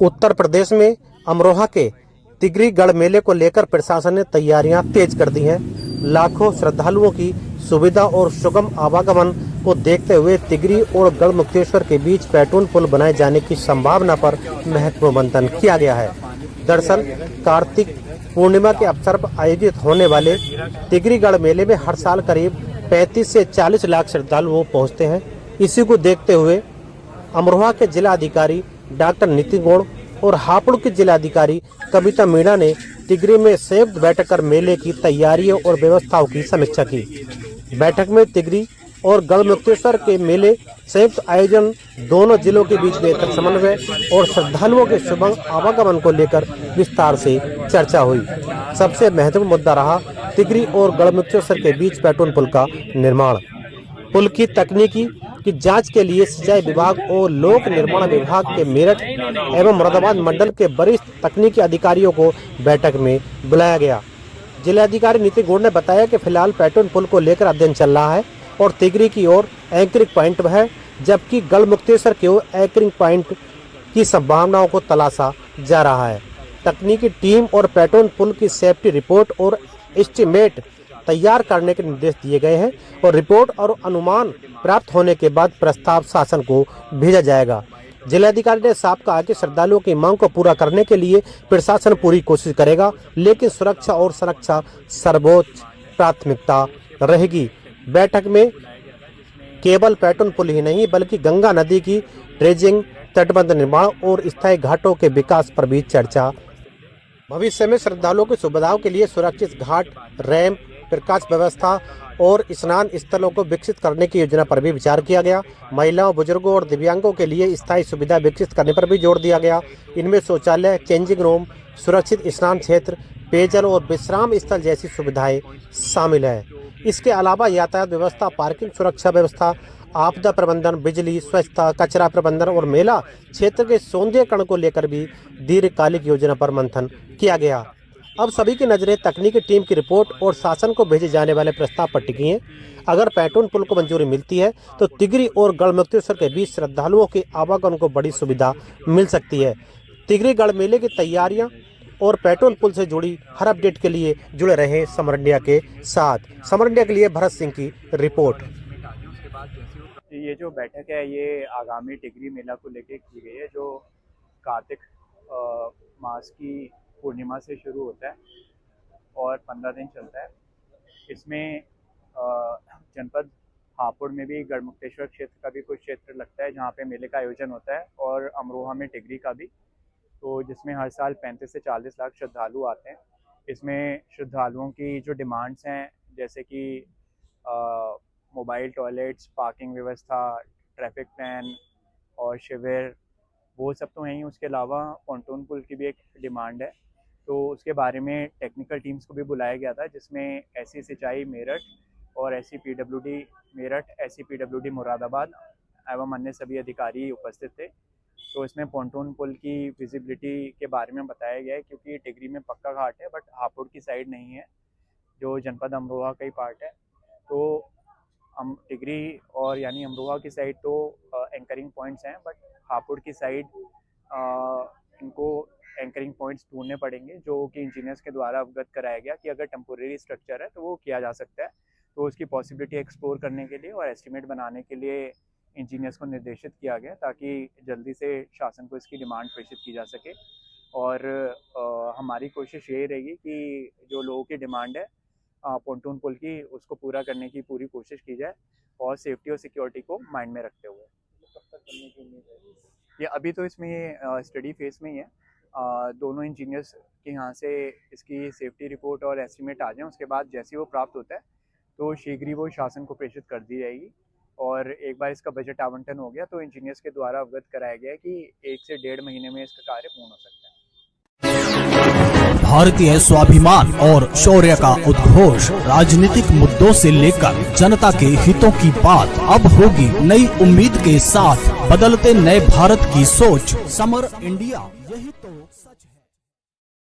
उत्तर प्रदेश में अमरोहा के तिगरी गढ़ मेले को लेकर प्रशासन ने तैयारियां तेज कर दी हैं। लाखों श्रद्धालुओं की सुविधा और सुगम आवागमन को देखते हुए तिगरी और गढ़मुक्तेश्वर के बीच पैटून पुल बनाए जाने की संभावना पर महत्वपूर्ण मंथन किया गया है। दरअसल कार्तिक पूर्णिमा के अवसर पर आयोजित होने वाले तिगरी गढ़ मेले में हर साल करीब 35 से 40 लाख श्रद्धालु पहुंचते हैं। इसी को देखते हुए अमरोहा के जिला अधिकारी डॉक्टर नितिन गौड़ और हापुड़ के जिलाधिकारी कविता मीणा ने तिगरी में संयुक्त बैठक कर मेले की तैयारियों और व्यवस्थाओं की समीक्षा की। बैठक में तिगरी और गढ़मुक्तेश्वर के मेले संयुक्त आयोजन, दोनों जिलों के बीच बेहतर समन्वय और श्रद्धालुओं के सुगम आवागमन को लेकर विस्तार से चर्चा हुई। सबसे महत्वपूर्ण मुद्दा रहा तिगरी और गढ़मुक्तेश्वर के बीच पैटून पुल का निर्माण। पुल की तकनीकी की जांच के लिए सिंचाई विभाग और लोक निर्माण विभाग के मेरठ एवं मुरादाबाद मंडल के वरिष्ठ तकनीकी अधिकारियों को बैठक में बुलाया गया। जिलाधिकारी नितिन गौड़ ने बताया कि फिलहाल पैटून पुल को लेकर अध्ययन चल रहा है और तिगरी की ओर एंकरिंग पॉइंट है, जबकि गढ़मुक्तेश्वर की ओर एंकरिंग पॉइंट की संभावनाओं को तलाशा जा रहा है। तकनीकी टीम और पैटून पुल की सेफ्टी रिपोर्ट और एस्टीमेट तैयार करने के निर्देश दिए गए हैं और रिपोर्ट और अनुमान प्राप्त होने के बाद प्रस्ताव शासन को भेजा जाएगा। जिलाधिकारी ने साफ कहा कि श्रद्धालुओं की मांग को पूरा करने के लिए प्रशासन पूरी कोशिश करेगा, लेकिन सुरक्षा और संरक्षा सर्वोच्च प्राथमिकता रहेगी। बैठक में केवल पैटून पुल ही नहीं बल्कि गंगा नदी की ड्रेजिंग, तटबंध निर्माण और स्थायी घाटों के विकास पर भी चर्चा। भविष्य में श्रद्धालुओं की सुविधाओं के लिए सुरक्षित घाट, रैंप, प्रकाश व्यवस्था और स्नान स्थलों को विकसित करने की योजना पर भी विचार किया गया। महिलाओं, बुजुर्गों और दिव्यांगों के लिए स्थायी सुविधा विकसित करने पर भी जोर दिया गया। इनमें शौचालय, चेंजिंग रूम, सुरक्षित स्नान क्षेत्र, पेयजल और विश्राम स्थल जैसी सुविधाएं शामिल है। इसके अलावा यातायात व्यवस्था, पार्किंग सुरक्षा व्यवस्था, आपदा प्रबंधन, बिजली, स्वच्छता, कचरा प्रबंधन और मेला क्षेत्र के सौंदर्यीकरण को लेकर भी दीर्घकालिक योजना पर मंथन किया गया। अब सभी की नजरें तकनीकी टीम की रिपोर्ट और शासन को भेजे जाने वाले प्रस्ताव पर टिकी हैं। अगर पैटून पुल को मंजूरी मिलती है तो तिगरी और गढ़मुक्तेश्वर के बीच श्रद्धालुओं के आवागमन को बड़ी सुविधा मिल सकती है। तिगरी गढ़ मेले की तैयारियां और पैटून पुल से जुड़ी हर अपडेट के लिए जुड़े रहे समर इंडिया के साथ। समर इंडिया के लिए भरत सिंह की रिपोर्ट। ये जो बैठक है ये आगामी तिगरी मेला को लेकर की गई है, जो कार्तिक मास की पूर्णिमा से शुरू होता है और 15 दिन चलता है। इसमें जनपद हापुड़ में भी गढ़मुक्तेश्वर क्षेत्र का भी कुछ क्षेत्र लगता है जहाँ पे मेले का आयोजन होता है, और अमरोहा में तिगरी का भी, तो जिसमें हर साल 35 से 40 लाख श्रद्धालु आते हैं। इसमें श्रद्धालुओं की जो डिमांड्स हैं, जैसे कि मोबाइल टॉयलेट्स, पार्किंग व्यवस्था, ट्रैफिक प्लान और शिविर, वो सब तो हैं ही। उसके अलावा पॉन्टून पुल की भी एक डिमांड है, तो उसके बारे में टेक्निकल टीम्स को भी बुलाया गया था, जिसमें एससी सिंचाई मेरठ और SC PWD Meerut, SC PWD Moradabad एवं अन्य सभी अधिकारी उपस्थित थे। तो इसमें पॉन्टून पुल की विजिबिलिटी के बारे में बताया गया है, क्योंकि तिगरी में पक्का घाट है बट हापुड़ की साइड नहीं है, जो जनपद अमरोहा का ही पार्ट है। तो तिगरी और यानी अमरोहा की साइड तो एंकरिंग पॉइंट्स हैं, बट हापुड़ की साइड इनको एंकरिंग पॉइंट्स ढूंढने पड़ेंगे, जो कि इंजीनियर्स के द्वारा अवगत कराया गया कि अगर टेम्पोरेरी स्ट्रक्चर है तो वो किया जा सकता है। तो उसकी पॉसिबिलिटी एक्सप्लोर करने के लिए और एस्टिमेट बनाने के लिए इंजीनियर्स को निर्देशित किया गया, ताकि जल्दी से शासन को इसकी डिमांड प्रेषित की जा सके। और हमारी कोशिश यही रहेगी कि जो लोगों की डिमांड है पॉन्टून पुल की, उसको पूरा करने की पूरी कोशिश की जाए, और सेफ्टी और सिक्योरिटी को माइंड में रखते हुए। ये अभी तो इसमें ये स्टडी फेज में ही है। दोनों इंजीनियर्स के यहाँ से इसकी सेफ्टी रिपोर्ट और एस्टीमेट आ जाएं, उसके बाद जैसे वो प्राप्त होता है तो शीघ्र ही वो शासन को प्रेषित कर दी जाएगी। और एक बार इसका बजट आवंटन हो गया तो इंजीनियर्स के द्वारा अवगत कराया गया है कि 1 से 1.5 महीने में इसका कार्य पूर्ण हो सकता है। भारतीय स्वाभिमान और शौर्य का उद्घोष, राजनीतिक मुद्दों से लेकर जनता के हितों की बात अब होगी नई उम्मीद के साथ। बदलते नए भारत की सोच, समर इंडिया।